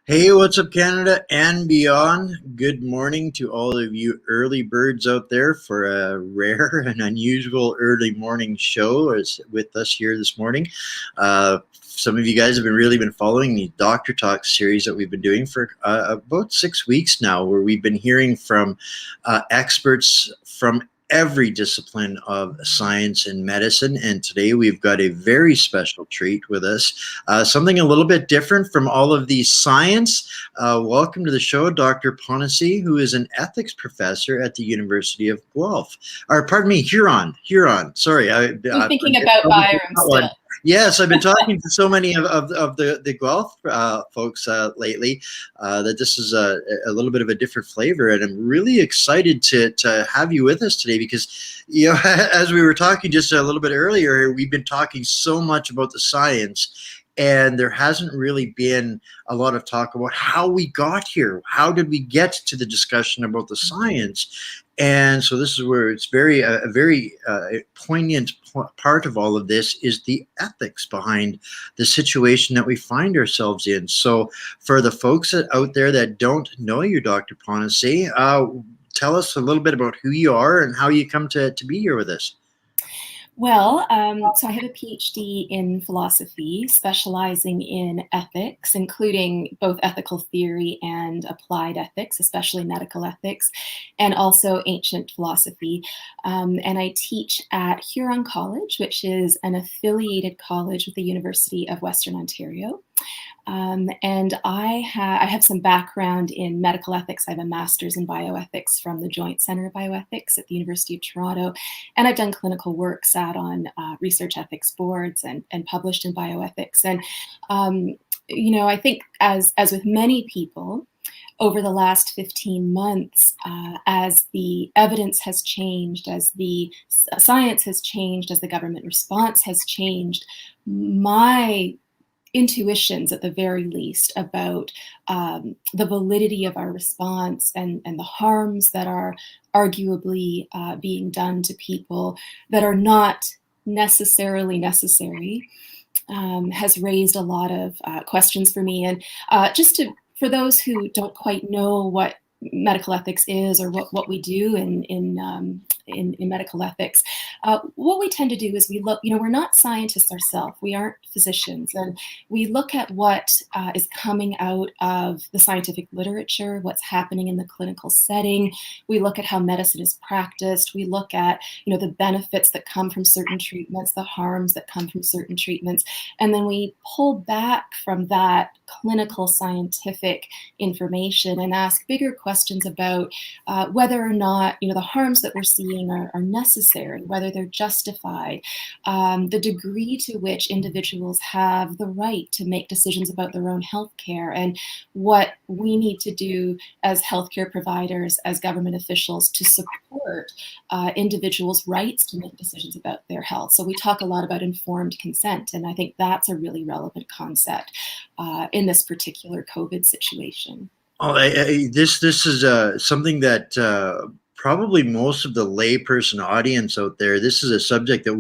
Hey, what's up, Canada and beyond? Good morning to all of you early birds out there for a rare and unusual early morning show with us here this morning. Some of you guys have really been following the Doctor Talk series that we've been doing for about 6 weeks now, where we've been hearing from experts from every discipline of science and medicine. And today we've got a very special treat with us, something a little bit different from all of the science. Welcome to the show, Dr. Ponesse, who is an ethics professor at the University of Guelph. Or pardon me, Huron. Sorry. I'm thinking about Byram still. Yes, I've been talking to so many of the Guelph folks lately that this is a little bit of a different flavor, and I'm really excited to have you with us today because, you know, as we were talking just a little bit earlier, we've been talking so much about the science, and there hasn't really been a lot of talk about how we got here. How did we get to the discussion about the science? And so this is where it's a very poignant part of all of this is the ethics behind the situation that we find ourselves in. So for the folks out there that don't know you, Dr. Ponesse, tell us a little bit about who you are and how you come to be here with us. Well, so I have a PhD in philosophy, specializing in ethics, including both ethical theory and applied ethics, especially medical ethics, and also ancient philosophy. And I teach at Huron College, which is an affiliated college with the University of Western Ontario. And I have some background in medical ethics. I have a master's in bioethics from the Joint Center of Bioethics at the University of Toronto. And I've done clinical work, sat on research ethics boards and published in bioethics. And, I think as with many people, over the last 15 months, as the evidence has changed, as the science has changed, as the government response has changed, my intuitions, at the very least, about the validity of our response and the harms that are arguably being done to people that are not necessarily necessary, has raised a lot of questions for me. And for those who don't quite know what medical ethics is or what we do in medical ethics, what we tend to do is we look, we're not scientists ourselves, we aren't physicians, and we look at what is coming out of the scientific literature, what's happening in the clinical setting. We look at how medicine is practiced. We look at, the benefits that come from certain treatments, the harms that come from certain treatments, and then we pull back from that clinical scientific information and ask bigger questions about whether or not the harms that we're seeing are necessary, whether they're justified, the degree to which individuals have the right to make decisions about their own health care, and what we need to do as healthcare providers, as government officials, to support individuals' rights to make decisions about their health. So we talk a lot about informed consent, and I think that's a really relevant concept in this particular COVID situation. This is something that probably most of the layperson audience out there, this is a subject that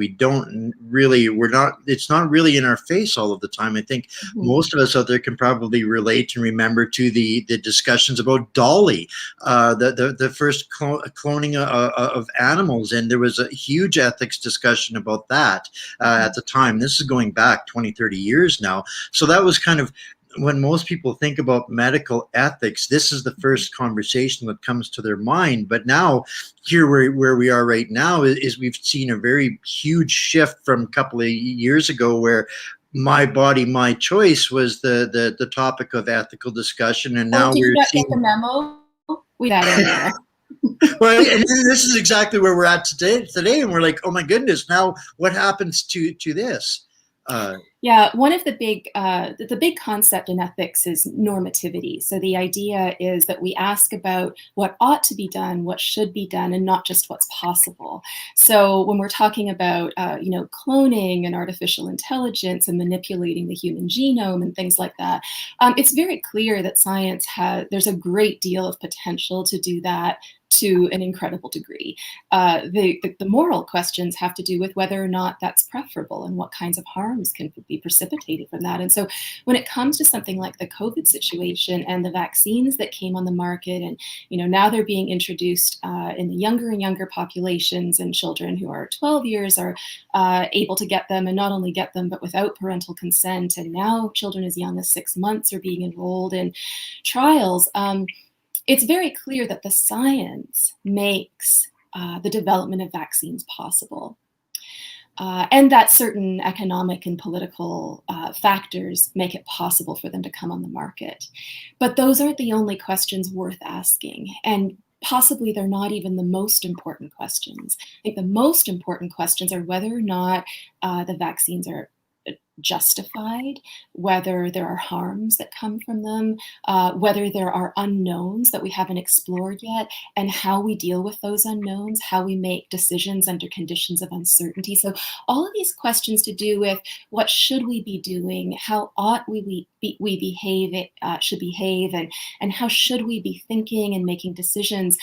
it's not really in our face all of the time. I think most of us out there can probably relate and remember to the discussions about Dolly, the first cloning of animals, and there was a huge ethics discussion about that at the time. This is going back 20, 30 years now. So that was kind of, when most people think about medical ethics, this is the first conversation that comes to their mind. But now, here where we are right now, is we've seen a very huge shift from a couple of years ago, where my body, my choice was the topic of ethical discussion, and now we're seeing. Get the memo? We got in there. Well, and this is exactly where we're at today, and we're like, oh my goodness, now what happens to this? Yeah, one of the big concept in ethics is normativity. So the idea is that we ask about what ought to be done, what should be done, and not just what's possible. So when we're talking about cloning and artificial intelligence and manipulating the human genome and things like that, it's very clear that there's a great deal of potential to do that to an incredible degree. The moral questions have to do with whether or not that's preferable and what kinds of harms can be precipitated from that. And so when it comes to something like the COVID situation and the vaccines that came on the market, and now they're being introduced in the younger and younger populations, and children who are 12 years are able to get them, and not only get them, but without parental consent. And now children as young as 6 months are being enrolled in trials. It's very clear that the science makes the development of vaccines possible. And that certain economic and political factors make it possible for them to come on the market. But those aren't the only questions worth asking. And possibly they're not even the most important questions. I think the most important questions are whether or not the vaccines are justified, whether there are harms that come from them, whether there are unknowns that we haven't explored yet, and how we deal with those unknowns, how we make decisions under conditions of uncertainty. So all of these questions to do with what should we be doing, how ought we behave, should behave, and how should we be thinking and making decisions.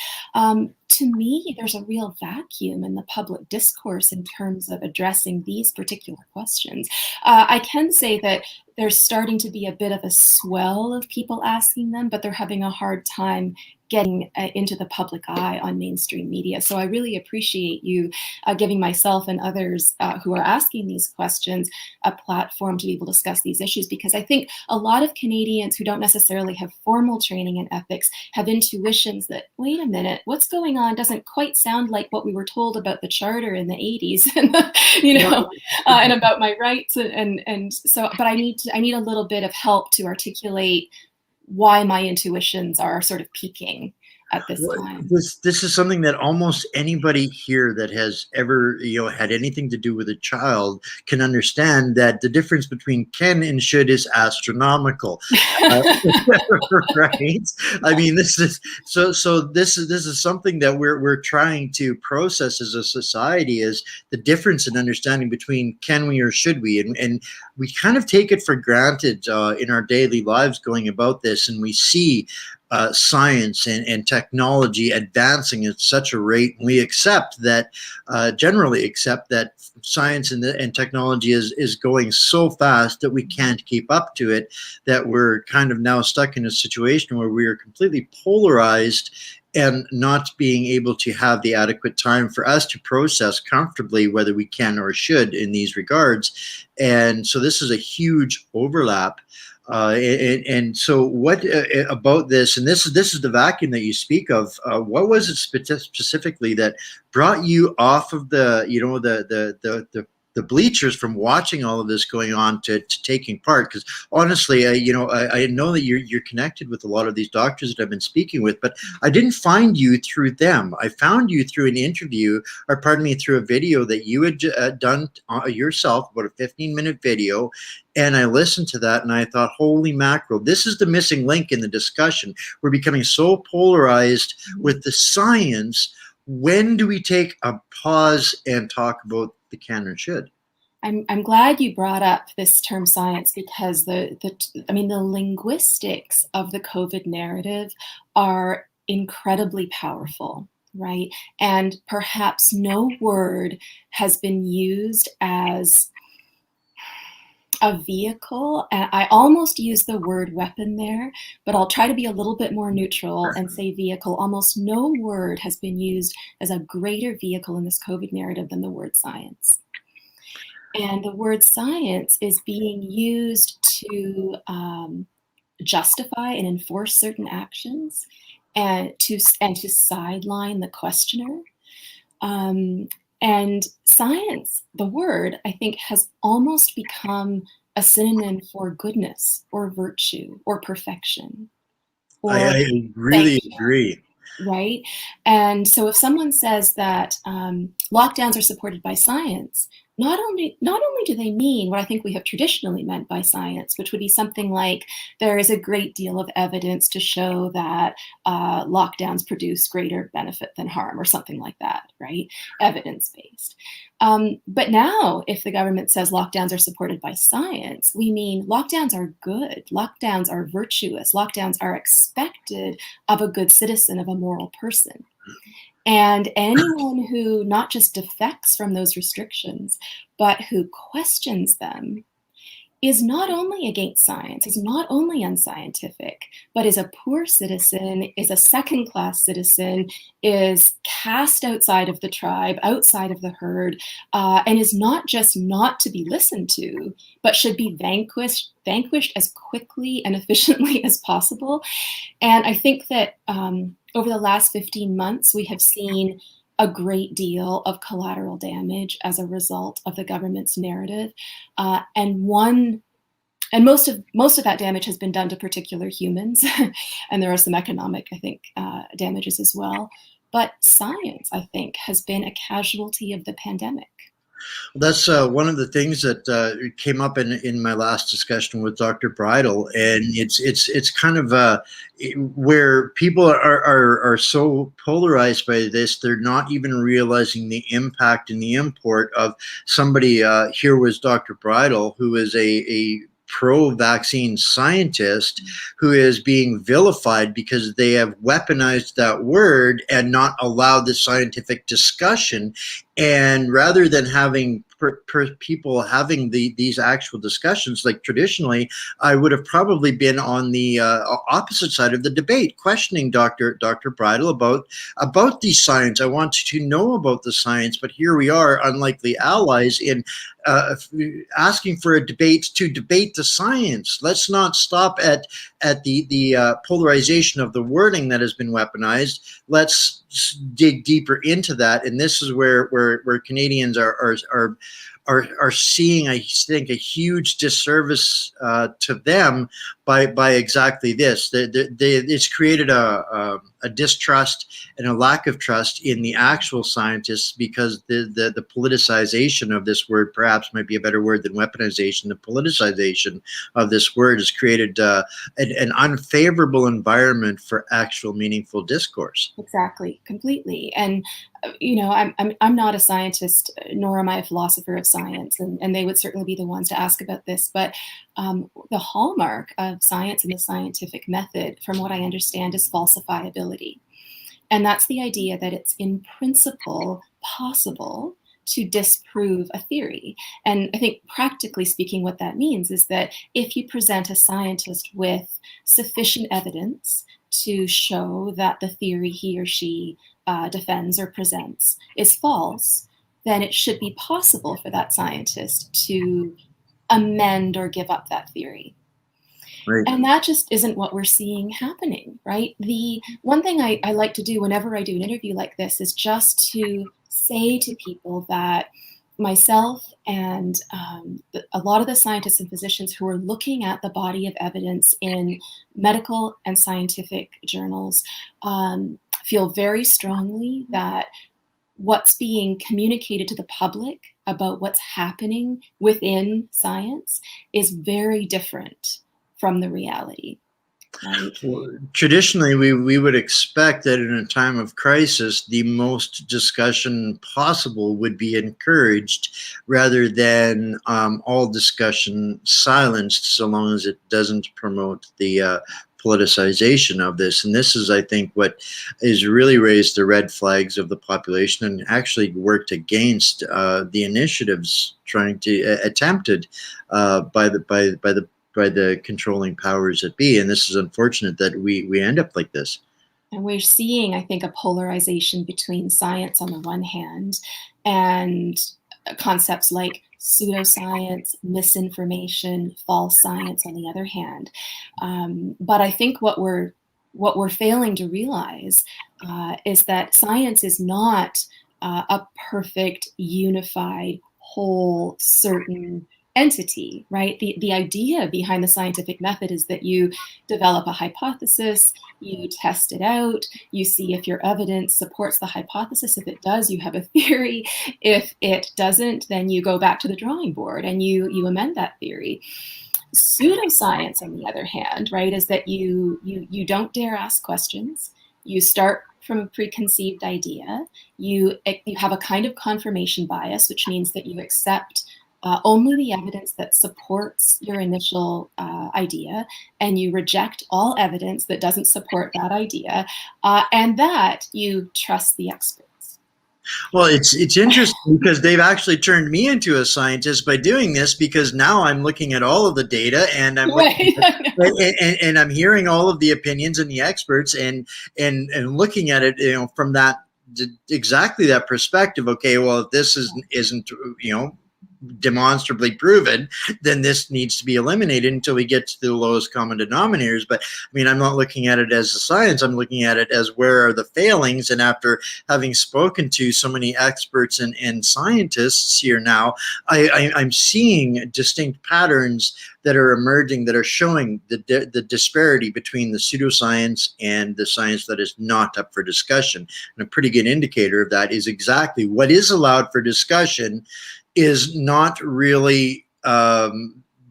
To me, there's a real vacuum in the public discourse in terms of addressing these particular questions. I can say that there's starting to be a bit of a swell of people asking them, but they're having a hard time getting into the public eye on mainstream media. So I really appreciate you giving myself and others who are asking these questions a platform to be able to discuss these issues, because I think a lot of Canadians who don't necessarily have formal training in ethics have intuitions that, wait a minute, what's going on doesn't quite sound like what we were told about the Charter in the 80s, and about my rights. And so, but I need a little bit of help to articulate why my intuitions are sort of peaking at this time. This is something that almost anybody here that has ever had anything to do with a child can understand, that the difference between can and should is astronomical. Right? I mean, this is this is something that we're trying to process as a society, is the difference in understanding between can we or should we, and we kind of take it for granted in our daily lives going about this, and we see science and technology advancing at such a rate. We accept that, generally accept that science and technology is going so fast that we can't keep up to it, that we're kind of now stuck in a situation where we are completely polarized and not being able to have the adequate time for us to process comfortably whether we can or should in these regards. And so this is a huge overlap. And so what about this, and this is the vacuum that you speak of, what was it specifically that brought you off of the the bleachers from watching all of this going on to taking part? Because honestly, I know that you're connected with a lot of these doctors that I've been speaking with, but I didn't find you through them. I found you through an interview, or pardon me, through a video that you had done yourself, about a 15-minute video. And I listened to that and I thought, holy mackerel, this is the missing link in the discussion. We're becoming so polarized with the science. When do we take a pause and talk about the can or should? I'm glad you brought up this term science, because the linguistics of the COVID narrative are incredibly powerful, right? And perhaps no word has been used as a vehicle, and I almost use the word weapon there, but I'll try to be a little bit more neutral and say vehicle. Almost no word has been used as a greater vehicle in this COVID narrative than the word science. And the word science is being used to justify and enforce certain actions, and to sideline the questioner. And science, the word, I think, has almost become a synonym for goodness or virtue or perfection. Or I really agree. Right? And so if someone says that lockdowns are supported by science, not only do they mean what I think we have traditionally meant by science, which would be something like there is a great deal of evidence to show that lockdowns produce greater benefit than harm, or something like that, right? Evidence-based. But now, if the government says lockdowns are supported by science, we mean lockdowns are good, lockdowns are virtuous, lockdowns are expected of a good citizen, of a moral person. And anyone who not just defects from those restrictions, but who questions them is not only against science, is not only unscientific, but is a poor citizen, is a second-class citizen, is cast outside of the tribe, outside of the herd, and is not just not to be listened to, but should be vanquished as quickly and efficiently as possible. And I think that over the last 15 months, we have seen a great deal of collateral damage as a result of the government's narrative, and most of that damage has been done to particular humans, and there are some economic, I think, damages as well. But science, I think, has been a casualty of the pandemic. That's one of the things that came up in my last discussion with Dr. Bridle, and it's kind of where people are so polarized by this, they're not even realizing the impact and the import of somebody. Here was Dr. Bridle, who is a pro-vaccine scientist who is being vilified because they have weaponized that word and not allowed the scientific discussion. And rather than having people having these actual discussions, like traditionally, I would have probably been on the opposite side of the debate, questioning Dr. Bridle about the science. I want to know about the science, but here we are, unlikely allies in asking for a debate to debate the science. Let's not stop at the polarization of the wording that has been weaponized. Let's dig deeper into that, and this is where Canadians are seeing, I think, a huge disservice to them by exactly this. It's created a distrust and a lack of trust in the actual scientists, because the politicization of this word, perhaps might be a better word than weaponization, the politicization of this word has created an unfavorable environment for actual meaningful discourse. Exactly, completely. And I'm not a scientist, nor am I a philosopher of science, and they would certainly be the ones to ask about this. But the hallmark of science and the scientific method, from what I understand, is falsifiability. And that's the idea that it's in principle possible to disprove a theory. And I think, practically speaking, what that means is that if you present a scientist with sufficient evidence to show that the theory he or she defends or presents is false, then it should be possible for that scientist to amend or give up that theory. Right. And that just isn't what we're seeing happening, right? The one thing I like to do whenever I do an interview like this is just to say to people that myself and a lot of the scientists and physicians who are looking at the body of evidence in medical and scientific journals feel very strongly that what's being communicated to the public about what's happening within science is very different from the reality. Right? Well, traditionally, we would expect that in a time of crisis, the most discussion possible would be encouraged, rather than all discussion silenced, so long as it doesn't promote the politicization of this. And this is, I think, what has really raised the red flags of the population and actually worked against the initiatives trying to attempted by the controlling powers that be. And this is unfortunate that we end up like this. And we're seeing, I think, a polarization between science on the one hand and concepts like pseudoscience, misinformation, false science on the other hand. But I think what we're failing to realize is that science is not a perfect, unified, whole, certain entity, right? The idea behind the scientific method is that you develop a hypothesis, you test it out, you see if your evidence supports the hypothesis. If it does, you have a theory. If it doesn't, then you go back to the drawing board and you amend that theory. Pseudoscience, on the other hand, right, is that you don't dare ask questions. You start from a preconceived idea. You have a kind of confirmation bias, which means that you accept only the evidence that supports your initial idea, and you reject all evidence that doesn't support that idea, and that you trust the experts. Well, it's interesting because they've actually turned me into a scientist by doing this, because now I'm looking at all of the data, and I'm looking Right. and I'm hearing all of the opinions and the experts, and looking at it, from that exactly that perspective. Okay, well, if this isn't demonstrably proven, then this needs to be eliminated until we get to the lowest common denominators. But I mean, I'm not looking at it as a science. I'm looking at it as, where are the failings? And after having spoken to so many experts and scientists here now, I'm seeing distinct patterns that are emerging, that are showing the disparity between the pseudoscience and the science that is not up for discussion. And a pretty good indicator of that is exactly what is allowed for discussion is not really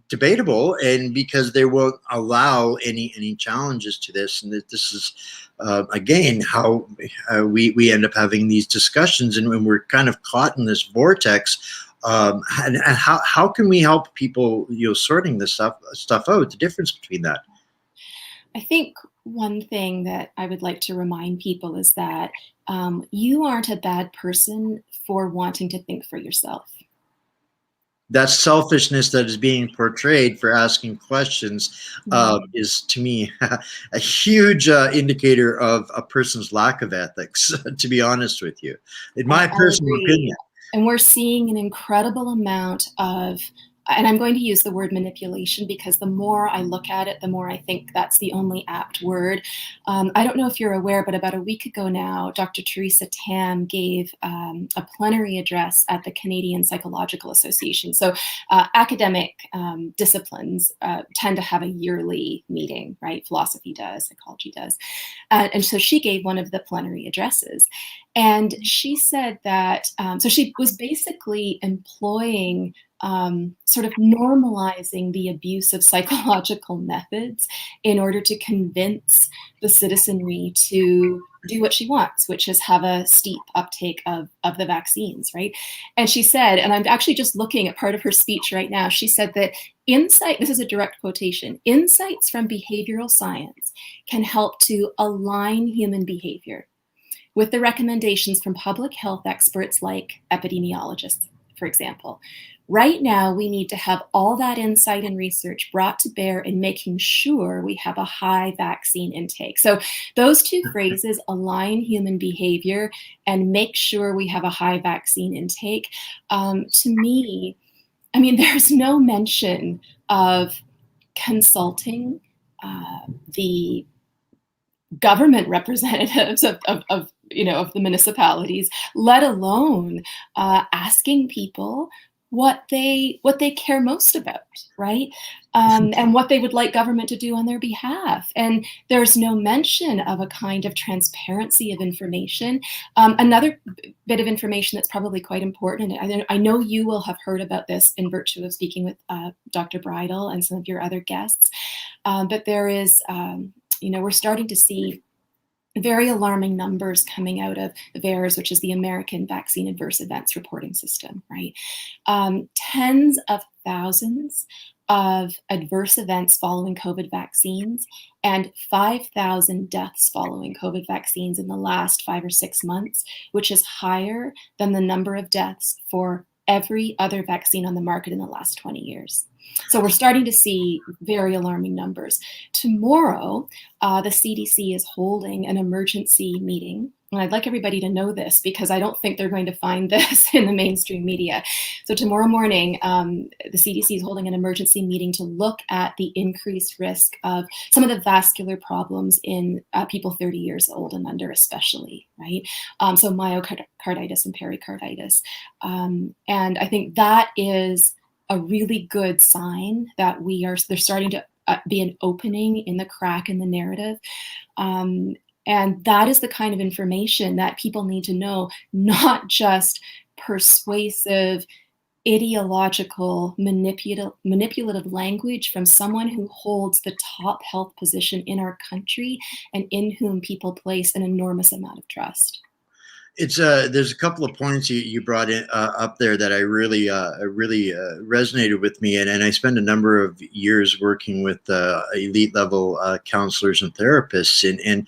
debatable, and because they won't allow any challenges to this. And that this is again how we end up having these discussions, and when we're kind of caught in this vortex. And how can we help people, sorting this stuff out, the difference between that? I think one thing that I would like to remind people is that you aren't a bad person for wanting to think for yourself. That selfishness that is being portrayed for asking questions is, to me, a huge indicator of a person's lack of ethics, to be honest with you, in my personal opinion. And we're seeing an incredible amount of, and I'm going to use the word manipulation, because the more I look at it, the more I think that's the only apt word. I don't know if you're aware, but about a week ago now, Dr. Teresa Tam gave a plenary address at the Canadian Psychological Association. So academic disciplines tend to have a yearly meeting, right? Philosophy does, psychology does. And so she gave one of the plenary addresses. And she said that, so she was basically employing sort of normalizing the abuse of psychological methods in order to convince the citizenry to do what she wants, which is have a steep uptake of the vaccines, right? And she said, and I'm actually just looking at part of her speech right now, she said that this is a direct quotation, insights from behavioral science can help to align human behavior with the recommendations from public health experts like epidemiologists, for example. Right now, we need to have all that insight and research brought to bear in making sure we have a high vaccine intake. So those two phrases, align human behavior and make sure we have a high vaccine intake, to me, I mean, there's no mention of consulting the government representatives of the municipalities, let alone asking people what they care most about, right? And what they would like government to do on their behalf. And there's no mention of a kind of transparency of information. Another bit of information that's probably quite important, and I know you will have heard about this in virtue of speaking with Dr. Bridle and some of your other guests, but there is, we're starting to see very alarming numbers coming out of VAERS, which is the American Vaccine Adverse Events Reporting System, right? Tens of thousands of adverse events following COVID vaccines and 5,000 deaths following COVID vaccines in the last 5 or 6 months, which is higher than the number of deaths for every other vaccine on the market in the last 20 years. So we're starting to see very alarming numbers. Tomorrow, the CDC is holding an emergency meeting. And I'd like everybody to know this because I don't think they're going to find this in the mainstream media. So tomorrow morning, the CDC is holding an emergency meeting to look at the increased risk of some of the vascular problems in people 30 years old and under especially, right? So myocarditis and pericarditis. And I think that is a really good sign that there's starting to be an opening in the crack in the narrative. And that is the kind of information that people need to know, not just persuasive, ideological, manipulative language from someone who holds the top health position in our country and in whom people place an enormous amount of trust. It's there's a couple of points you brought in up there that I really resonated with me, and I spent a number of years working with elite level counselors and therapists, and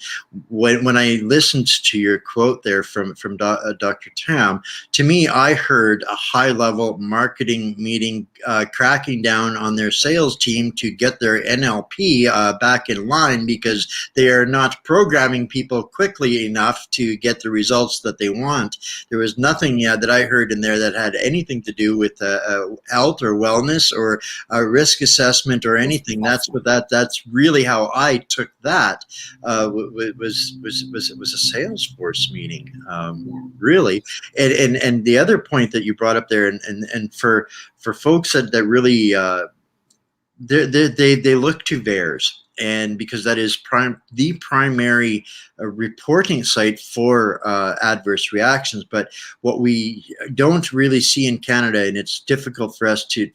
when I listened to your quote there from Dr. Tam, to me I heard a high level marketing meeting cracking down on their sales team to get their NLP back in line because they are not programming people quickly enough to get the results that they want. There was nothing that I heard in there that had anything to do with health or wellness or risk assessment or anything. That's really how I took that. Was a Salesforce meeting, really. And the other point that you brought up there, and for folks that really they look to VAERS, and because that is the primary reporting site for adverse reactions. But what we don't really see in Canada, and it's difficult for us to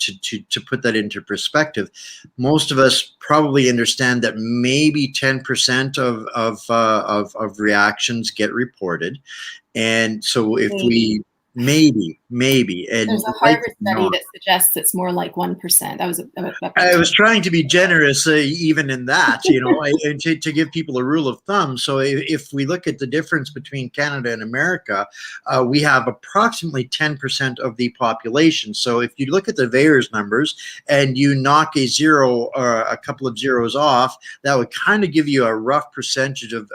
put that into perspective, most of us probably understand that maybe 10% of reactions get reported. And so if we maybe, and there's a Harvard study that suggests it's more like 1%. That was I was trying to be generous, even in that, and to give people a rule of thumb. So if we look at the difference between Canada and America, we have approximately 10% of the population. So if you look at the VAERS numbers and you knock a zero or a couple of zeros off, that would kind of give you a rough percentage of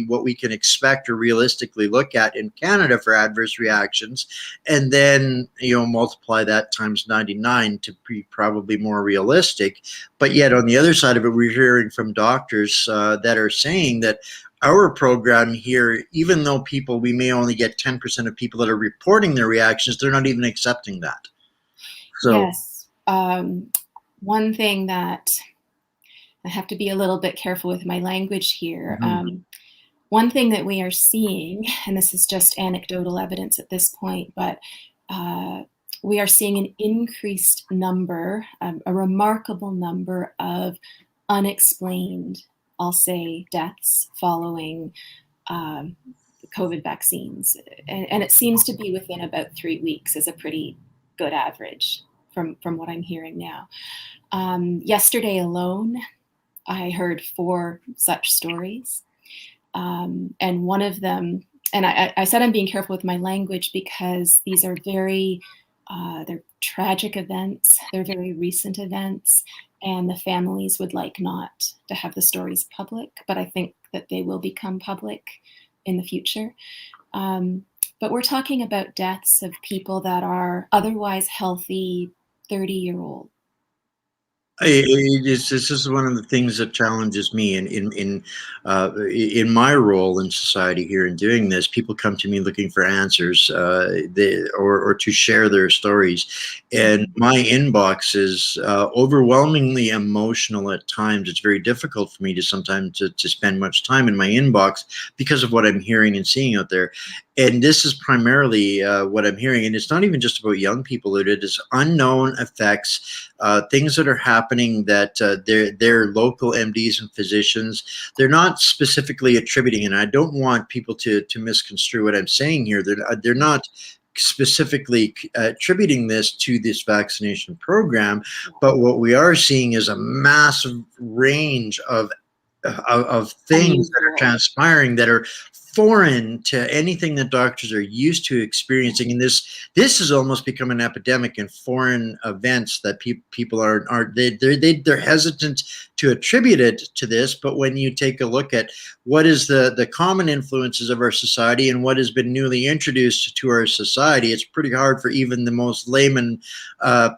what we can expect or realistically look at in Canada for adverse reactions. And then, multiply that times 99 to be probably more realistic. But yet on the other side of it, we're hearing from doctors that are saying that our program here, even though we may only get 10% of people that are reporting their reactions, they're not even accepting that. So yes, one thing that I have to be a little bit careful with my language here. One thing that we are seeing, and this is just anecdotal evidence at this point, but we are seeing an increased number, a remarkable number of unexplained, I'll say, deaths following COVID vaccines. And it seems to be within about 3 weeks is a pretty good average from what I'm hearing now. Yesterday alone, I heard 4 such stories. And one of them, and I said I'm being careful with my language because these are they're tragic events. They're very recent events, and the families would like not to have the stories public, but I think that they will become public in the future. But we're talking about deaths of people that are otherwise healthy 30-year-old. this is one of the things that challenges me in my role in society here in doing this. People come to me looking for answers, or to share their stories, and my inbox is overwhelmingly emotional at times. It's very difficult for me to sometimes to spend much time in my inbox because of what I'm hearing and seeing out there. And this is primarily what I'm hearing, and it's not even just about young people. It is unknown effects, things that are happening that their local MDs and physicians, they're not specifically attributing, and I don't want people to misconstrue what I'm saying here. They're not specifically attributing this to this vaccination program, but what we are seeing is a massive range of things that are transpiring that are foreign to anything that doctors are used to experiencing. And this has almost become an epidemic in foreign events that people they're hesitant to attribute it to this. But when you take a look at what is the common influences of our society and what has been newly introduced to our society, it's pretty hard for even the most layman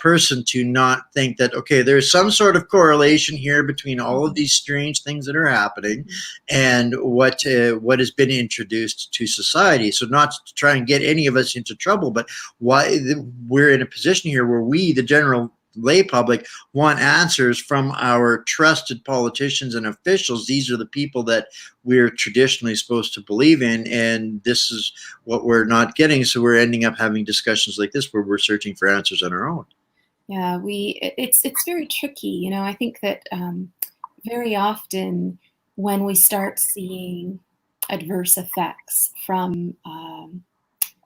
person to not think that, okay, there's some sort of correlation here between all of these strange things that are happening and what has been introduced to society. So not to try and get any of us into trouble, but why we're in a position here where we, the general lay public, want answers from our trusted politicians and officials. These are the people that we're traditionally supposed to believe in, and this is what we're not getting. So we're ending up having discussions like this where we're searching for answers on our own. Yeah, it's very tricky. I think that very often when we start seeing adverse effects from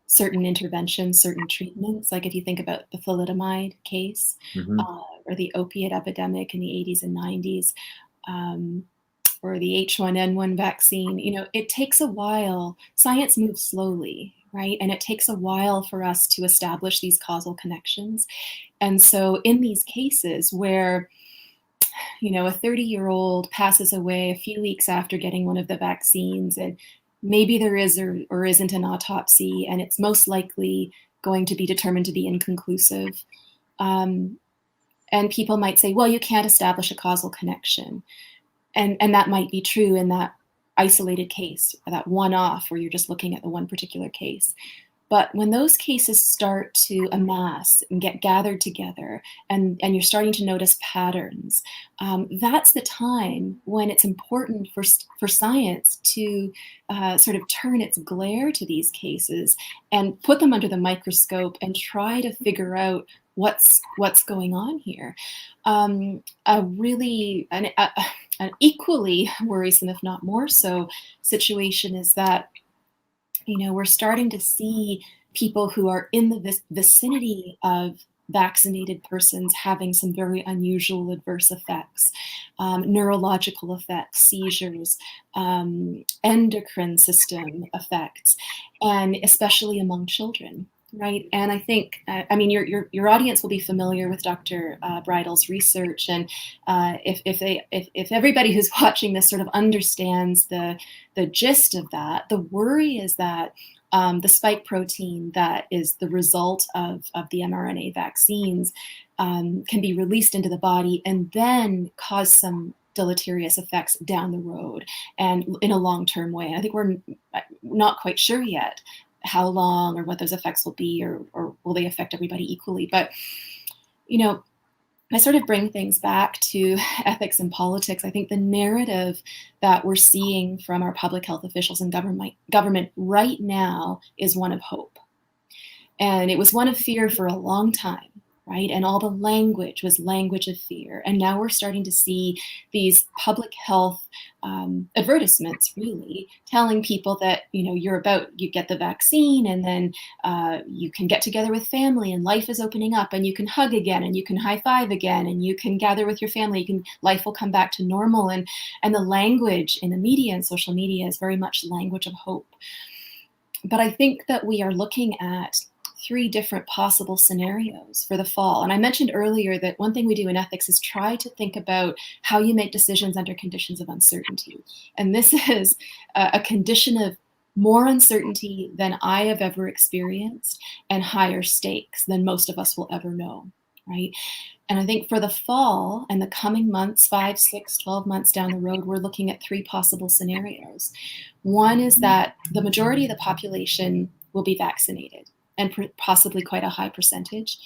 certain interventions, certain treatments. Like if you think about the thalidomide case, Mm-hmm. or the opiate epidemic in the 80s and 90s, or the H1N1 vaccine, it takes a while. Science moves slowly, right? And it takes a while for us to establish these causal connections. And so in these cases where a 30-year-old passes away a few weeks after getting one of the vaccines, and maybe there is or isn't an autopsy, and it's most likely going to be determined to be inconclusive. And people might say, well, you can't establish a causal connection. And that might be true in that isolated case, or that one-off where you're just looking at the one particular case. But when those cases start to amass and get gathered together, and you're starting to notice patterns, that's the time when it's important for science to sort of turn its glare to these cases and put them under the microscope and try to figure out what's going on here. An equally worrisome, if not more so, situation is that we're starting to see people who are in the vicinity of vaccinated persons having some very unusual adverse effects, neurological effects, seizures, endocrine system effects, and especially among children. Right, and I think, your audience will be familiar with Dr. Bridle's research, and if everybody who's watching this sort of understands the gist of that, the worry is that the spike protein that is the result of the mRNA vaccines can be released into the body and then cause some deleterious effects down the road and in a long-term way. I think we're not quite sure yet how long or what those effects will be, or will they affect everybody equally. But, I sort of bring things back to ethics and politics. I think the narrative that we're seeing from our public health officials and government right now is one of hope. And it was one of fear for a long time, right? And all the language was language of fear. And now we're starting to see these public health advertisements, really, telling people that, you get the vaccine, and then you can get together with family, and life is opening up, and you can hug again, and you can high five again, and you can gather with your family, life will come back to normal. And the language in the media and social media is very much language of hope. But I think that we are looking at 3 different possible scenarios for the fall. And I mentioned earlier that one thing we do in ethics is try to think about how you make decisions under conditions of uncertainty. And this is a condition of more uncertainty than I have ever experienced, and higher stakes than most of us will ever know, right? And I think for the fall and the coming months, 5, 6, 12 months down the road, we're looking at 3 possible scenarios. One is that the majority of the population will be vaccinated, and possibly quite a high percentage.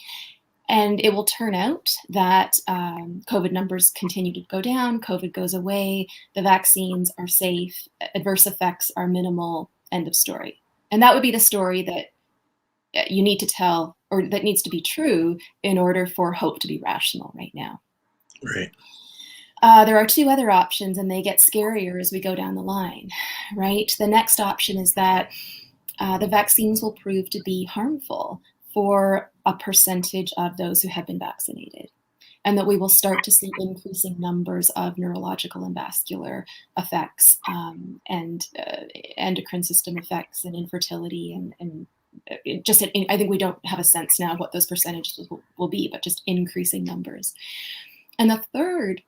And it will turn out that COVID numbers continue to go down, COVID goes away, the vaccines are safe, adverse effects are minimal, end of story. And that would be the story that you need to tell, or that needs to be true, in order for hope to be rational right now. Right. There are 2 other options, and they get scarier as we go down the line, right? The next option is that the vaccines will prove to be harmful for a percentage of those who have been vaccinated, and that we will start to see increasing numbers of neurological and vascular effects, and endocrine system effects, and infertility, and I think we don't have a sense now what those percentages will be, but just increasing numbers. And the third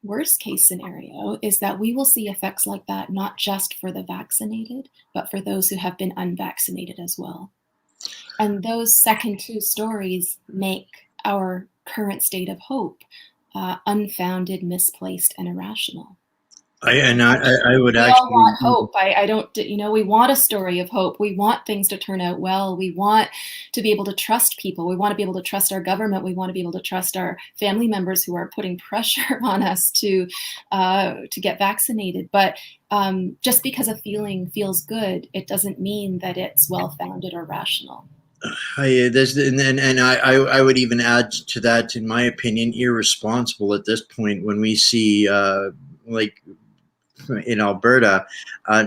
worst case scenario is that we will see effects like that, not just for the vaccinated, but for those who have been unvaccinated as well. And those second 2 stories make our current state of hope unfounded, misplaced, and irrational. I would we actually all want hope. I don't, we want a story of hope. We want things to turn out well. We want to be able to trust people. We want to be able to trust our government. We want to be able to trust our family members who are putting pressure on us to get vaccinated. But just because a feeling feels good, it doesn't mean that it's well-founded or rational. I would even add to that, in my opinion, irresponsible at this point when we see in Alberta,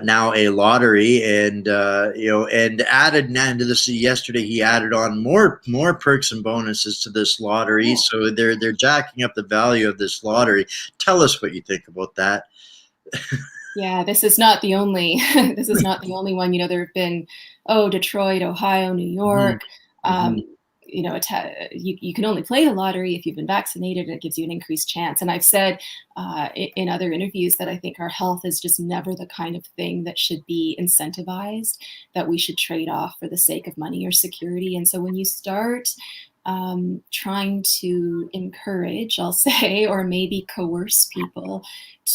now a lottery, and and added to this yesterday. He added on more perks and bonuses to this lottery, so they're jacking up the value of this lottery. Tell us what you think about that. Yeah, this is not the only this is not the only one. There have been, Detroit, Ohio, New Mm-hmm. York. Mm-hmm. Um, you can only play the lottery if you've been vaccinated, and it gives you an increased chance. And I've said in other interviews that I think our health is just never the kind of thing that should be incentivized, that we should trade off for the sake of money or security. And so when you start trying to encourage, I'll say, or maybe coerce people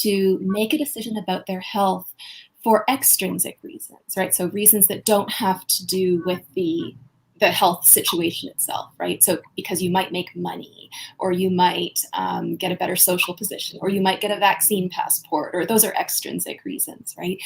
to make a decision about their health for extrinsic reasons, right? So reasons that don't have to do with the health situation itself, right? So because you might make money, or you might get a better social position, or you might get a vaccine passport, or those are extrinsic reasons, right?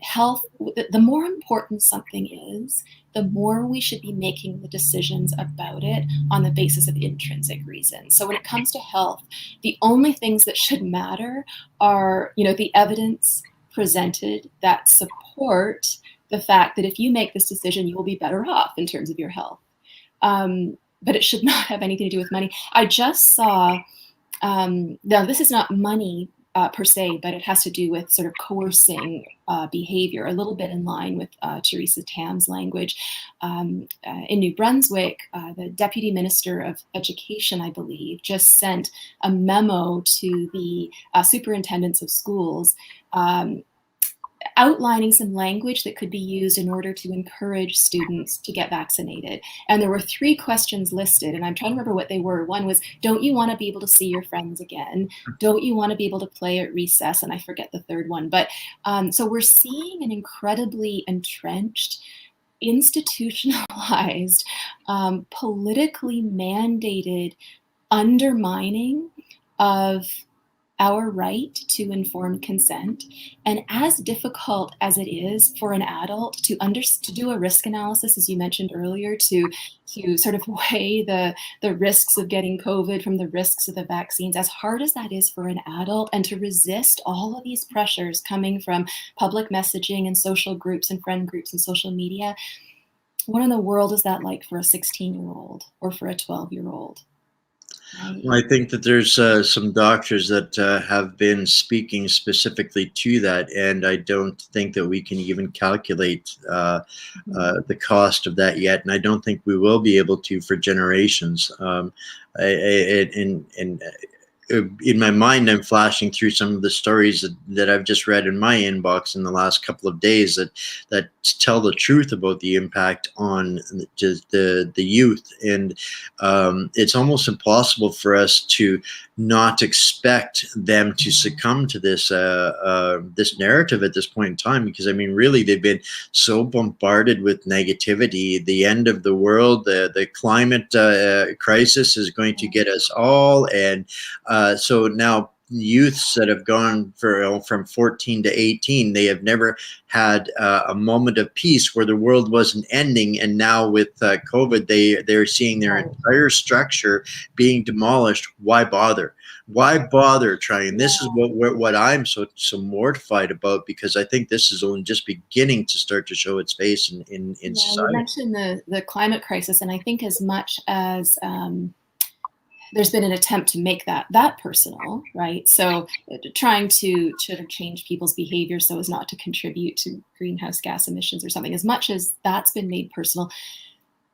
Health, the more important something is, the more we should be making the decisions about it on the basis of intrinsic reasons. So when it comes to health, the only things that should matter are, the evidence presented that support the fact that if you make this decision, you will be better off in terms of your health. But it should not have anything to do with money. I just saw, now this is not money per se, but it has to do with sort of coercing behavior, a little bit in line with Theresa Tam's language. In New Brunswick, the Deputy Minister of Education, I believe, just sent a memo to the superintendents of schools outlining some language that could be used in order to encourage students to get vaccinated. And there were 3 questions listed, and I'm trying to remember what they were. One was, don't you want to be able to see your friends again? Don't you want to be able to play at recess? And I forget the third one. But so we're seeing an incredibly entrenched, institutionalized, politically mandated undermining of our right to informed consent. And as difficult as it is for an adult to do a risk analysis, as you mentioned earlier, to sort of weigh the risks of getting COVID from the risks of the vaccines, as hard as that is for an adult, and to resist all of these pressures coming from public messaging and social groups and friend groups and social media, what in the world is that like for a 16-year-old or for a 12-year-old? Right? Well, I think that there's some doctors that have been speaking specifically to that, and I don't think that we can even calculate the cost of that yet, and I don't think we will be able to for generations. In my mind, I'm flashing through some of the stories that I've just read in my inbox in the last couple of days that tell the truth about the impact on just the youth, and it's almost impossible for us to not expect them to succumb to this this narrative at this point in time, because I mean, really, they've been so bombarded with negativity. The end of the world, the climate crisis is going to get us all, and so now youths that have gone from 14 to 18, they have never had a moment of peace where the world wasn't ending, and now with COVID, they're seeing their entire structure being demolished. Why bother? Why bother trying? This is what I'm so mortified about, because I think this is only just beginning to start to show its face in society. You mentioned the climate crisis, and I think as much as there's been an attempt to make that personal, right? So trying to sort of change people's behavior so as not to contribute to greenhouse gas emissions or something, as much as that's been made personal,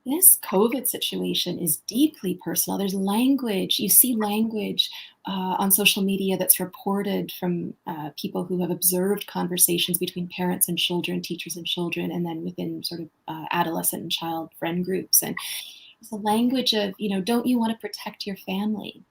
this COVID situation is deeply personal. There's language, you see language on social media that's reported from people who have observed conversations between parents and children, teachers and children, and then within sort of adolescent and child friend groups. And it's the language of, don't you want to protect your family?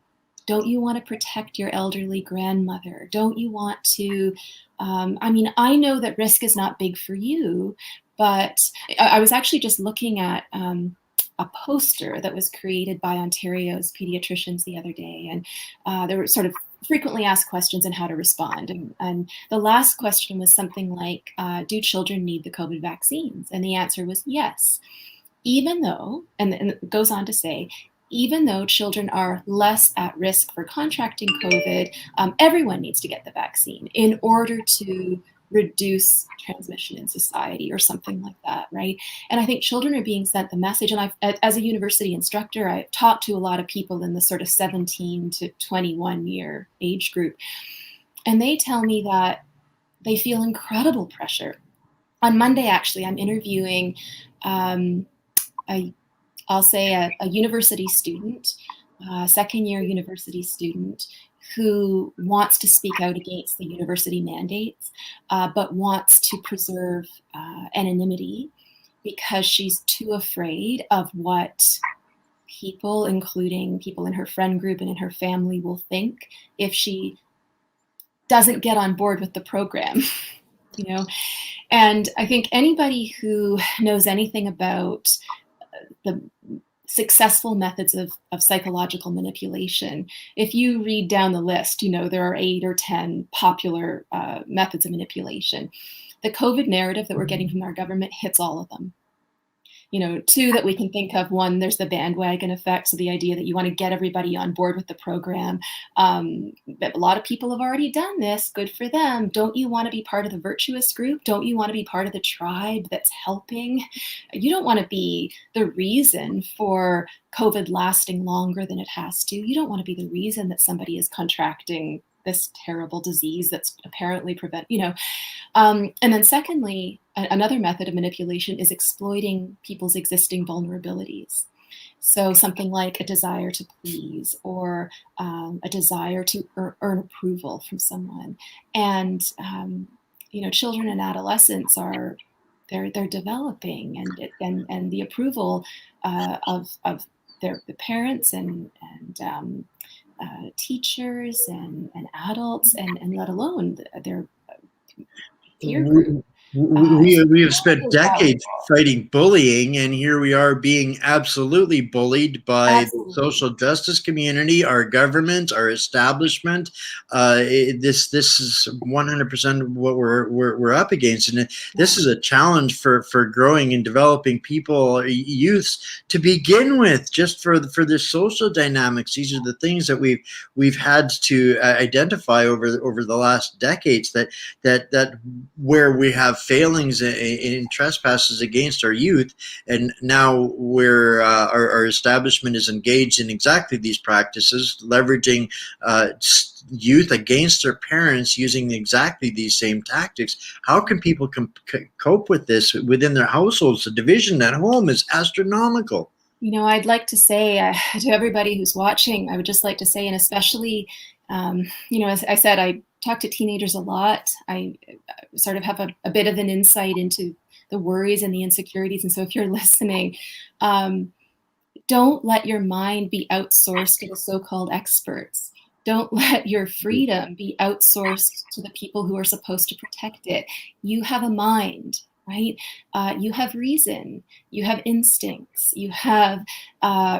Don't you want to protect your elderly grandmother? Don't you want to, I know that risk is not big for you, but I was actually just looking at a poster that was created by Ontario's pediatricians the other day, and there were sort of frequently asked questions and how to respond. And the last question was something like, do children need the COVID vaccines? And the answer was yes. Even though, and it goes on to say, even though children are less at risk for contracting COVID, everyone needs to get the vaccine in order to reduce transmission in society or something like that, right? And I think children are being sent the message, and as a university instructor, I've talked to a lot of people in the sort of 17 to 21 year age group, and they tell me that they feel incredible pressure. On Monday, actually, I'm interviewing I'll say a university student, second-year university student, who wants to speak out against the university mandates, but wants to preserve anonymity because she's too afraid of what people, including people in her friend group and in her family, will think if she doesn't get on board with the program. And I think anybody who knows anything about the successful methods of psychological manipulation, if you read down the list, there are 8 or 10 popular methods of manipulation. The COVID narrative that we're getting from our government hits all of them. 2 that we can think of. One, there's the bandwagon effect. So the idea that you want to get everybody on board with the program. But a lot of people have already done this. Good for them. Don't you want to be part of the virtuous group? Don't you want to be part of the tribe that's helping? You don't want to be the reason for COVID lasting longer than it has to. You don't want to be the reason that somebody is contracting this terrible disease that's apparently and then secondly, another method of manipulation is exploiting people's existing vulnerabilities. So something like a desire to please, or a desire to earn approval from someone. And children and adolescents they're developing, and the approval of their parents and teachers and adults, and let alone their peer group. We have spent decades fighting bullying, and here we are being absolutely bullied by the social justice community, our government, our establishment. This is 100% what we're up against, and this is a challenge for growing and developing people, youths, to begin with. Just for the social dynamics, these are the things that we've had to identify over the last decades. That where we have failings in trespasses against our youth, and now where our establishment is engaged in exactly these practices, leveraging youth against their parents using exactly these same tactics. How can people cope with this within their households? The division at home is astronomical. I'd like to say to everybody who's watching, I would just like to say, and especially, as I said, I talk to teenagers a lot. I sort of have a bit of an insight into the worries and the insecurities. And so if you're listening, don't let your mind be outsourced to the so-called experts. Don't let your freedom be outsourced to the people who are supposed to protect it. You have a mind, right? You have reason, you have instincts, you have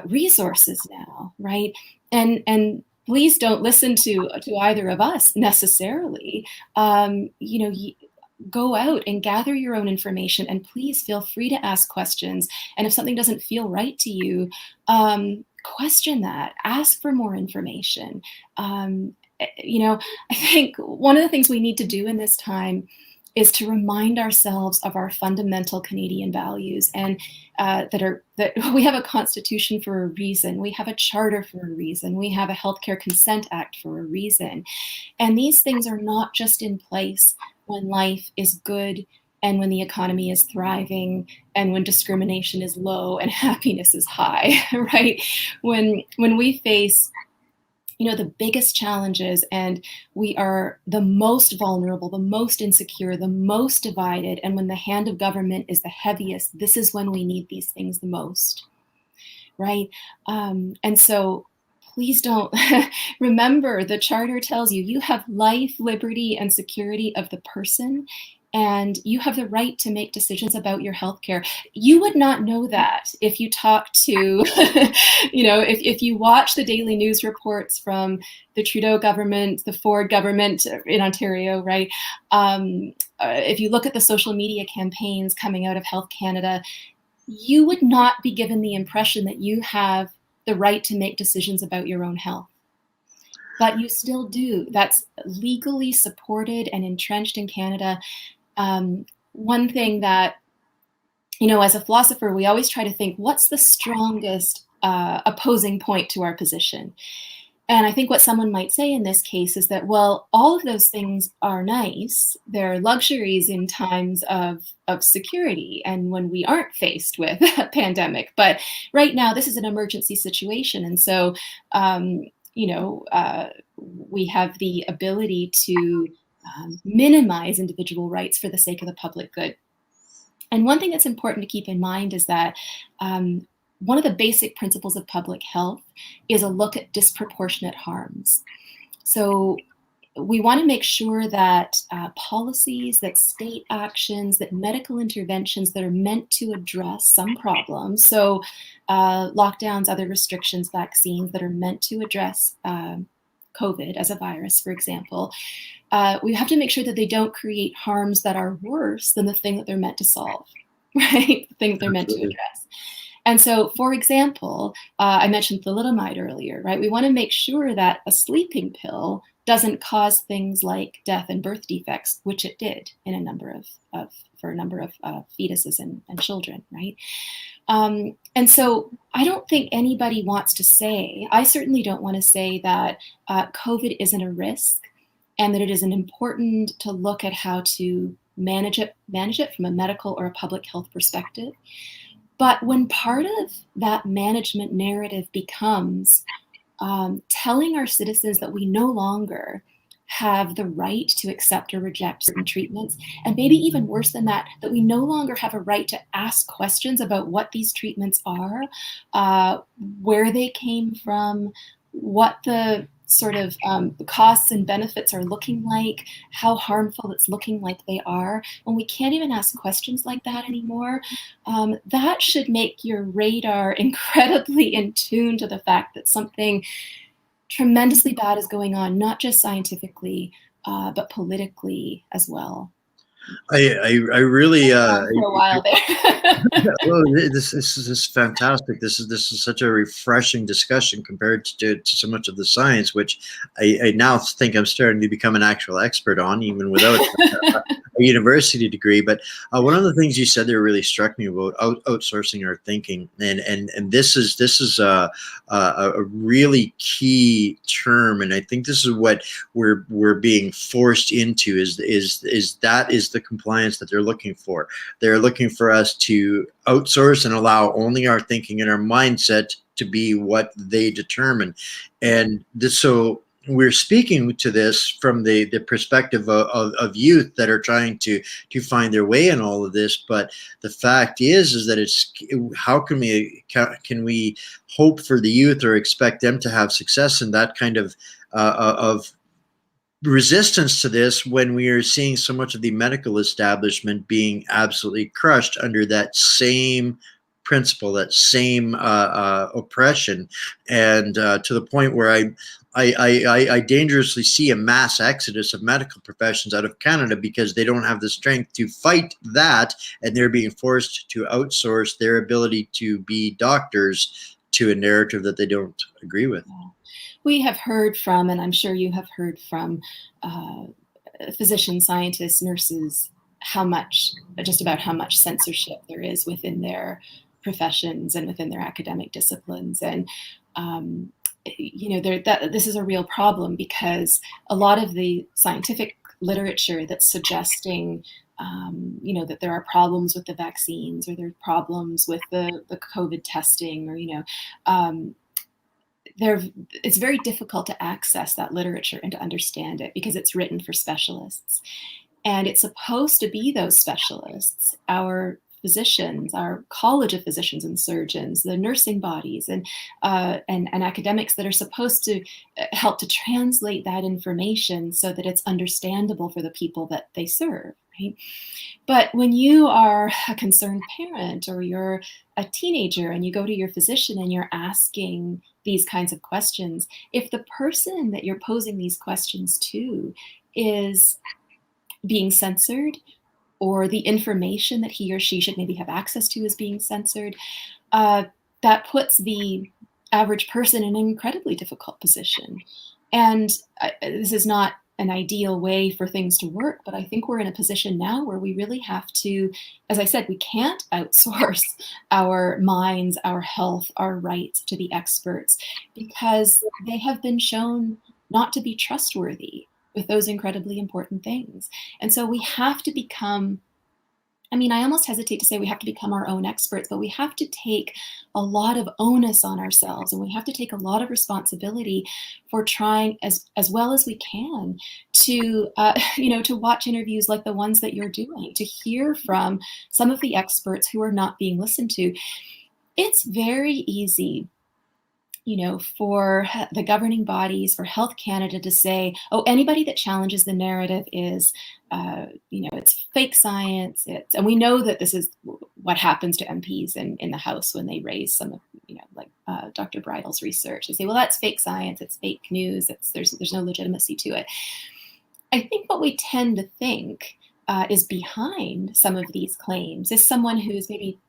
resources now, right? And please don't listen to either of us necessarily. Go out and gather your own information, and please feel free to ask questions. And if something doesn't feel right to you, question that, ask for more information. I think one of the things we need to do in this time is to remind ourselves of our fundamental Canadian values, and that we have a constitution for a reason, we have a charter for a reason, we have a Healthcare Consent Act for a reason. And these things are not just in place when life is good and when the economy is thriving and when discrimination is low and happiness is high, right? When we face the biggest challenges, and we are the most vulnerable, the most insecure, the most divided, and when the hand of government is the heaviest, this is when we need these things the most, right? And so please don't remember, the charter tells you you have life, liberty, and security of the person, and you have the right to make decisions about your healthcare. You would not know that if you talk to, if you watch the daily news reports from the Trudeau government, the Ford government in Ontario, right? If you look at the social media campaigns coming out of Health Canada, you would not be given the impression that you have the right to make decisions about your own health. But you still do. That's legally supported and entrenched in Canada. One thing that, as a philosopher, we always try to think, what's the strongest opposing point to our position? And I think what someone might say in this case is that, well, all of those things are nice. They're luxuries in times of security and when we aren't faced with a pandemic. But right now, this is an emergency situation. And so, we have the ability to minimize individual rights for the sake of the public good. And one thing that's important to keep in mind is that one of the basic principles of public health is a look at disproportionate harms. So we want to make sure that policies, that state actions, that medical interventions that are meant to address some problems, so lockdowns, other restrictions, vaccines that are meant to address COVID as a virus, for example, we have to make sure that they don't create harms that are worse than the thing that they're meant to solve, right? The thing that they're meant to address. And so, for example, I mentioned thalidomide earlier, right? We want to make sure that a sleeping pill doesn't cause things like death and birth defects, which it did in a number of fetuses and children, right? And so I don't think anybody wants to say, I certainly don't want to say that COVID isn't a risk and that it isn't important to look at how to manage it from a medical or a public health perspective. But when part of that management narrative becomes telling our citizens that we no longer have the right to accept or reject certain treatments, and maybe even worse than that, that we no longer have a right to ask questions about what these treatments are, where they came from, what the sort of costs and benefits are looking like, how harmful it's looking like they are, when we can't even ask questions like that anymore, that should make your radar incredibly in tune to the fact that something tremendously bad is going on, not just scientifically, but politically as well. I really For a while there. well, this is fantastic. This is such a refreshing discussion compared to so much of the science, which I now think I'm starting to become an actual expert on, even without a university degree. But one of the things you said there really struck me about outsourcing our thinking, and this is a really key term, and I think this is what we're being forced into is the compliance that they're looking for. They're looking for us to outsource and allow only our thinking and our mindset to be what they determine. And so we're speaking to this from the perspective of youth that are trying to find their way in all of this. But the fact is that it's how can we hope for the youth or expect them to have success in that kind of resistance to this when we are seeing so much of the medical establishment being absolutely crushed under that same principle, that same oppression, and to the point where I dangerously see a mass exodus of medical professions out of Canada because they don't have the strength to fight that, and they're being forced to outsource their ability to be doctors to a narrative that they don't agree with. We have heard from, and I'm sure you have heard from, physicians, scientists, nurses, just about how much censorship there is within their professions and within their academic disciplines. And this is a real problem because a lot of the scientific literature that's suggesting that there are problems with the vaccines or there are problems with the COVID testing, or it's very difficult to access that literature and to understand it because it's written for specialists. And it's supposed to be those specialists, our physicians, our College of Physicians and Surgeons, the nursing bodies, and academics that are supposed to help to translate that information so that it's understandable for the people that they serve. Right? But when you are a concerned parent or you're a teenager and you go to your physician and you're asking these kinds of questions, if the person that you're posing these questions to is being censored, or the information that he or she should maybe have access to is being censored, that puts the average person in an incredibly difficult position. And this is not an ideal way for things to work, but I think we're in a position now where we really have to, as I said, we can't outsource our minds, our health, our rights to the experts, because they have been shown not to be trustworthy with those incredibly important things. And so we have to become, I mean, I almost hesitate to say we have to become our own experts, but we have to take a lot of onus on ourselves, and we have to take a lot of responsibility for trying as well as we can to, to watch interviews like the ones that you're doing, to hear from some of the experts who are not being listened to. It's very easy, for the governing bodies, for Health Canada to say, oh, anybody that challenges the narrative is, it's fake science. And we know that this is what happens to MPs in the House when they raise some of, Dr. Bridle's research. They say, well, that's fake science. It's fake news. There's no legitimacy to it. I think what we tend to think is behind some of these claims is someone who's maybe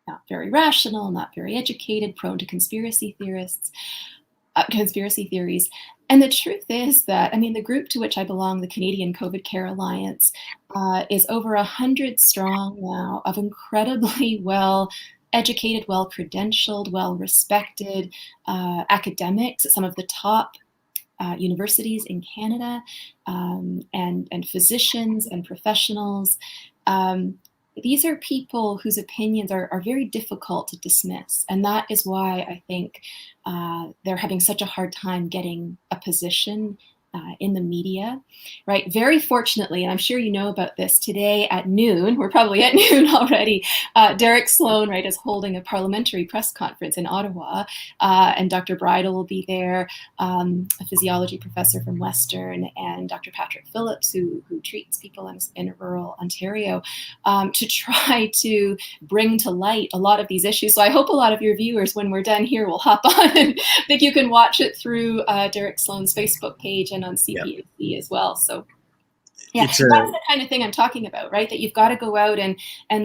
not very rational, not very educated, prone to conspiracy theories. And the truth is that, the group to which I belong, the Canadian COVID Care Alliance, is over 100 strong now, of incredibly well-educated, well-credentialed, well-respected academics at some of the top universities in Canada, and physicians and professionals. These are people whose opinions are very difficult to dismiss. And that is why I think they're having such a hard time getting a position in the media, right? Very fortunately, and I'm sure you know about this, today at noon, we're probably at noon already, Derek Sloan, right, is holding a parliamentary press conference in Ottawa, and Dr. Bridle will be there, a physiology professor from Western, and Dr. Patrick Phillips, who treats people in rural Ontario, to try to bring to light a lot of these issues. So I hope a lot of your viewers, when we're done here, will hop on, and I think you can watch it through Derek Sloan's Facebook page and on CPAC as well. So yeah, that's the kind of thing I'm talking about, right? That you've got to go out and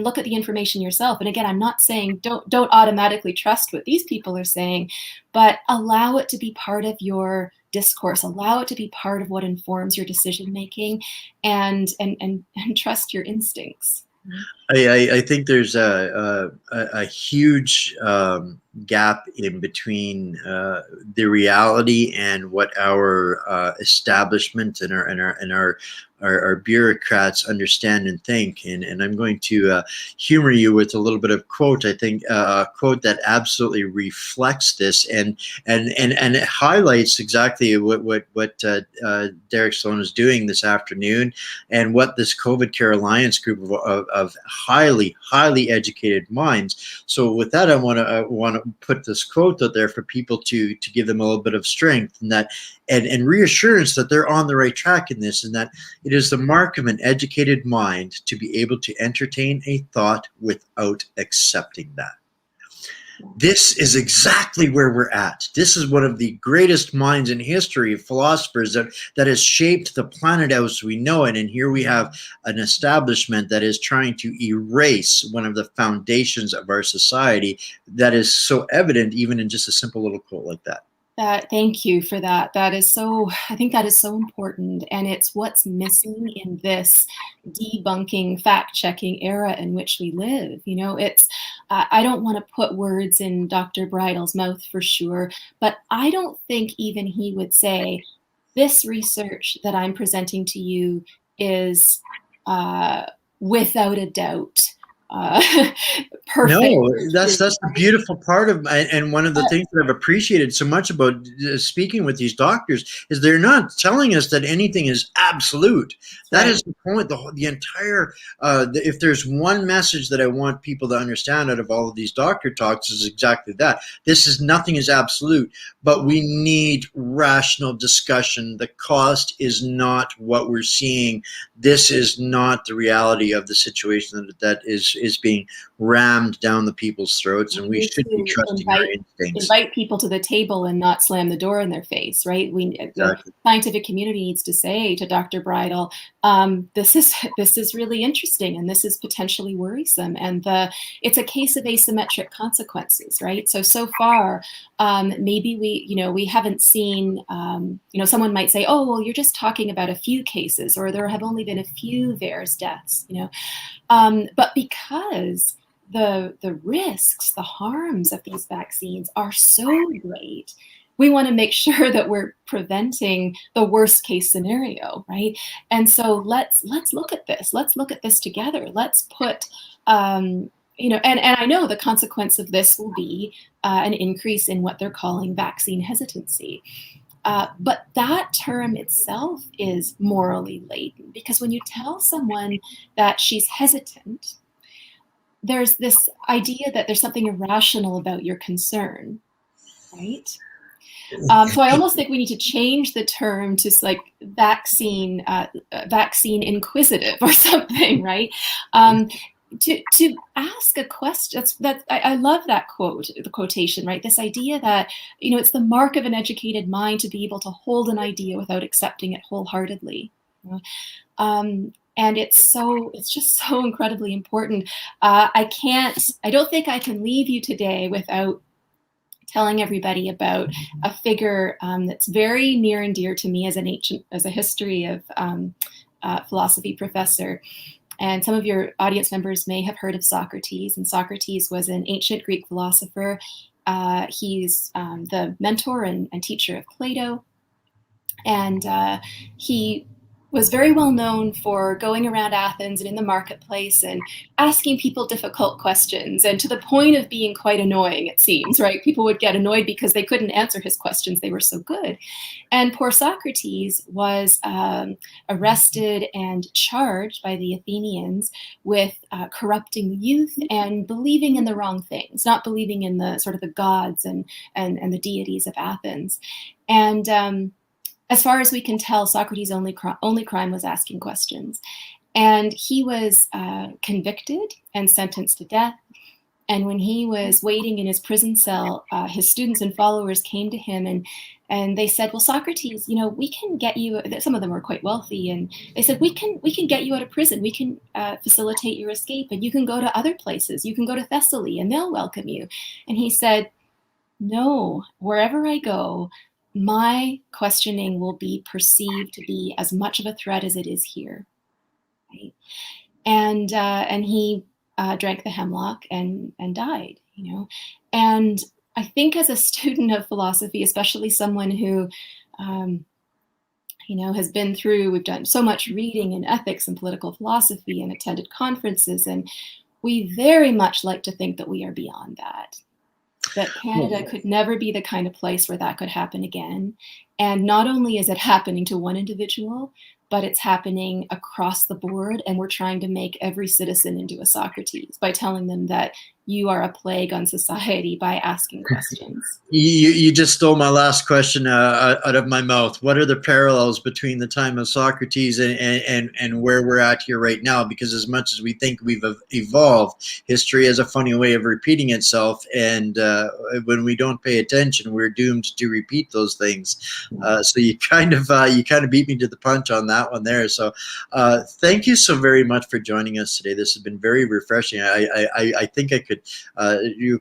look at the information yourself. And again, I'm not saying don't automatically trust what these people are saying, but allow it to be part of your discourse, allow it to be part of what informs your decision making, and trust your instincts. I think there's a huge gap in between the reality and what our establishment and our bureaucrats understand and think. And I'm going to humor you with a little bit of quote. I think a quote that absolutely reflects this and it highlights exactly what Derek Sloan is doing this afternoon, and what this COVID Care Alliance group of highly educated minds. So with that, I want to put this quote out there for people to give them a little bit of strength and reassurance that they're on the right track in this, and that it is the mark of an educated mind to be able to entertain a thought without accepting that. This is exactly where we're at. This is one of the greatest minds in history, philosophers that has shaped the planet as we know it. And here we have an establishment that is trying to erase one of the foundations of our society that is so evident even in just a simple little quote like that. Thank you for that. I think that is so important. And it's what's missing in this debunking, fact-checking era in which we live. I don't want to put words in Dr. Bridle's mouth for sure, but I don't think even he would say, this research that I'm presenting to you is without a doubt perfect. No, that's the beautiful part of, and one of the things that I've appreciated so much about speaking with these doctors is they're not telling us that anything is absolute. That is the point. The entire, if there's one message that I want people to understand out of all of these doctor talks, is exactly that. Nothing is absolute, but we need rational discussion. The cost is not what we're seeing. This is not the reality of the situation that is being rammed down the people's throats, and We we need should be to trusting our instincts. invite people to the table and not slam the door in their face, right? The Exactly. scientific community needs to say to Dr. Bridle, this is really interesting, and this is potentially worrisome, and it's a case of asymmetric consequences, right? So far, maybe we haven't seen, someone might say, oh, well, you're just talking about a few cases, or there have only been a few VAERS deaths, but because the risks, the harms of these vaccines are so great, we want to make sure that we're preventing the worst case scenario, right? And so let's look at this. Let's look at this together. Let's put, and I know the consequence of this will be an increase in what they're calling vaccine hesitancy. But that term itself is morally laden, because when you tell someone that she's hesitant, there's this idea that there's something irrational about your concern, right? So I almost think we need to change the term to like vaccine inquisitive or something, right? To ask a question. I love that quote, the quotation, right? This idea that it's the mark of an educated mind to be able to hold an idea without accepting it wholeheartedly. And it's just so incredibly important. I don't think I can leave you today without telling everybody about a figure that's very near and dear to me as a history of philosophy professor. And some of your audience members may have heard of Socrates. And Socrates was an ancient Greek philosopher. He's the mentor and teacher of Plato. And he was very well known for going around Athens and in the marketplace and asking people difficult questions, and to the point of being quite annoying, it seems, right? People would get annoyed because they couldn't answer his questions. They were so good. And poor Socrates was arrested and charged by the Athenians with corrupting the youth and believing in the wrong things, not believing in the sort of the gods and the deities of Athens. And as far as we can tell, Socrates' only crime was asking questions. And he was convicted and sentenced to death. And when he was waiting in his prison cell, his students and followers came to him and they said, well, Socrates, we can get you, some of them were quite wealthy, and they said, we can get you out of prison. We can facilitate your escape, and you can go to other places. You can go to Thessaly and they'll welcome you. And he said, no, wherever I go, my questioning will be perceived to be as much of a threat as it is here. Right? And he drank the hemlock and died, And I think as a student of philosophy, especially someone who, has been through, we've done so much reading in ethics and political philosophy and attended conferences, and we very much like to think that we are beyond that Canada could never be the kind of place where that could happen again. And not only is it happening to one individual, but it's happening across the board. And we're trying to make every citizen into a Socrates by telling them that you are a plague on society by asking questions. You just stole my last question out of my mouth. What are the parallels between the time of Socrates and where we're at here right now? Because as much as we think we've evolved, history has a funny way of repeating itself. And when we don't pay attention, we're doomed to repeat those things. So you kind of beat me to the punch on that one there. So thank you so very much for joining us today. This has been very refreshing. I think I could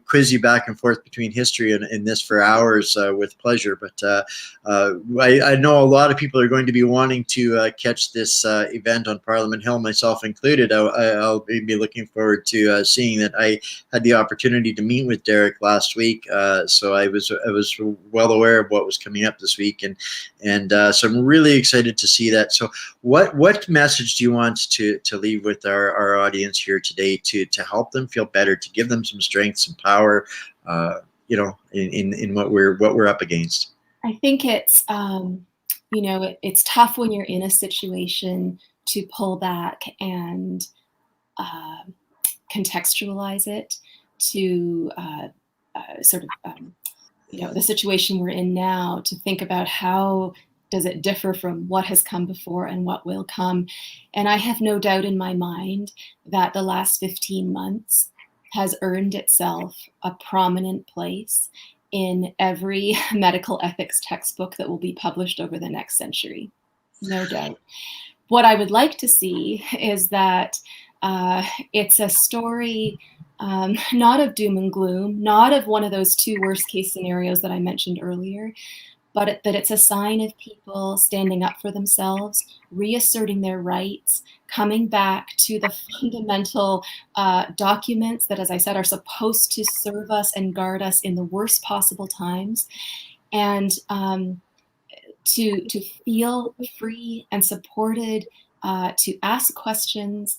quiz you back and forth between history and this for hours with pleasure. But I know a lot of people are going to be wanting to catch this event on Parliament Hill, myself included. I'll be looking forward to seeing that. I had the opportunity to meet with Derek last week, so I was well aware of what was coming up this week, and so I'm really excited to see that. So what message do you want to leave with our audience here today to help them feel better, to give them some strength, some power, in what we're up against? I think it's it's tough when you're in a situation to pull back and contextualize it to the situation we're in now, to think about how does it differ from what has come before and what will come. And I have no doubt in my mind that the last 15 months has earned itself a prominent place in every medical ethics textbook that will be published over the next century, no doubt. What I would like to see is that it's a story not of doom and gloom, not of one of those two worst case scenarios that I mentioned earlier, but that it's a sign of people standing up for themselves, reasserting their rights, coming back to the fundamental documents that, as I said, are supposed to serve us and guard us in the worst possible times, and to feel free and supported, to ask questions,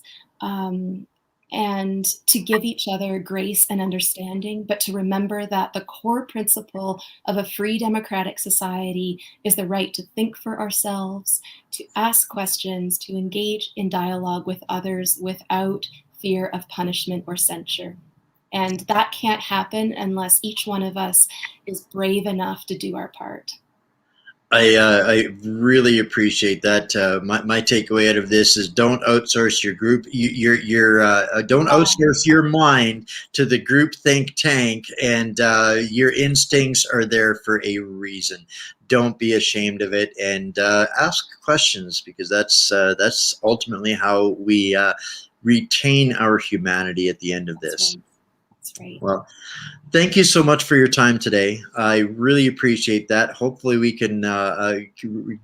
and to give each other grace and understanding, but to remember that the core principle of a free democratic society is the right to think for ourselves, to ask questions, to engage in dialogue with others without fear of punishment or censure. And that can't happen unless each one of us is brave enough to do our part. I really appreciate that. My takeaway out of this is don't outsource your group. Don't outsource your mind to the group think tank, and your instincts are there for a reason. Don't be ashamed of it, and ask questions, because that's ultimately how we retain our humanity at the end of this. That's right. Well, thank you so much for your time today. I really appreciate that. Hopefully we can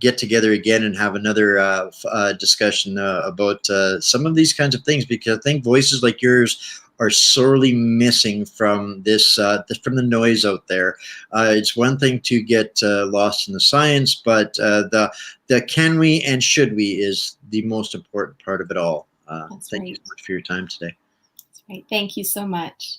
get together again and have another discussion about some of these kinds of things, because I think voices like yours are sorely missing from this, from the noise out there. It's one thing to get lost in the science, but the can we and should we is the most important part of it all. Thank you so much for your time today. That's right. Thank you so much.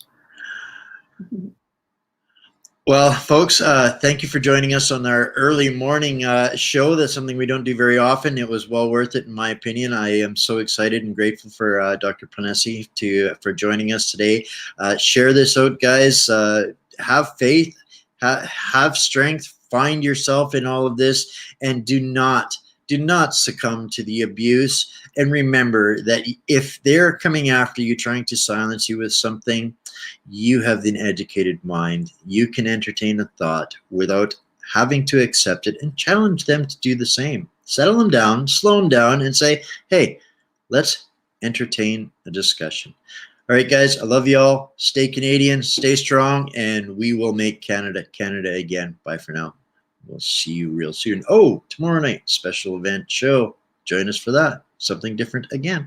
Well, folks, thank you for joining us on our early morning show. That's something we don't do very often. It was well worth it, in my opinion. I am so excited and grateful for Dr. Ponesse for joining us today. Share this out, guys. Have faith, have strength, find yourself in all of this, and do not succumb to the abuse. And remember that if they're coming after you, trying to silence you with something, you have an educated mind. You can entertain a thought without having to accept it, and challenge them to do the same. Settle them down, slow them down, and say, hey, let's entertain a discussion. All right, guys, I love you all. Stay Canadian, stay strong, and we will make Canada again. Bye for now. We'll see you real soon. Oh, tomorrow night, special event show. Join us for that. Something different again.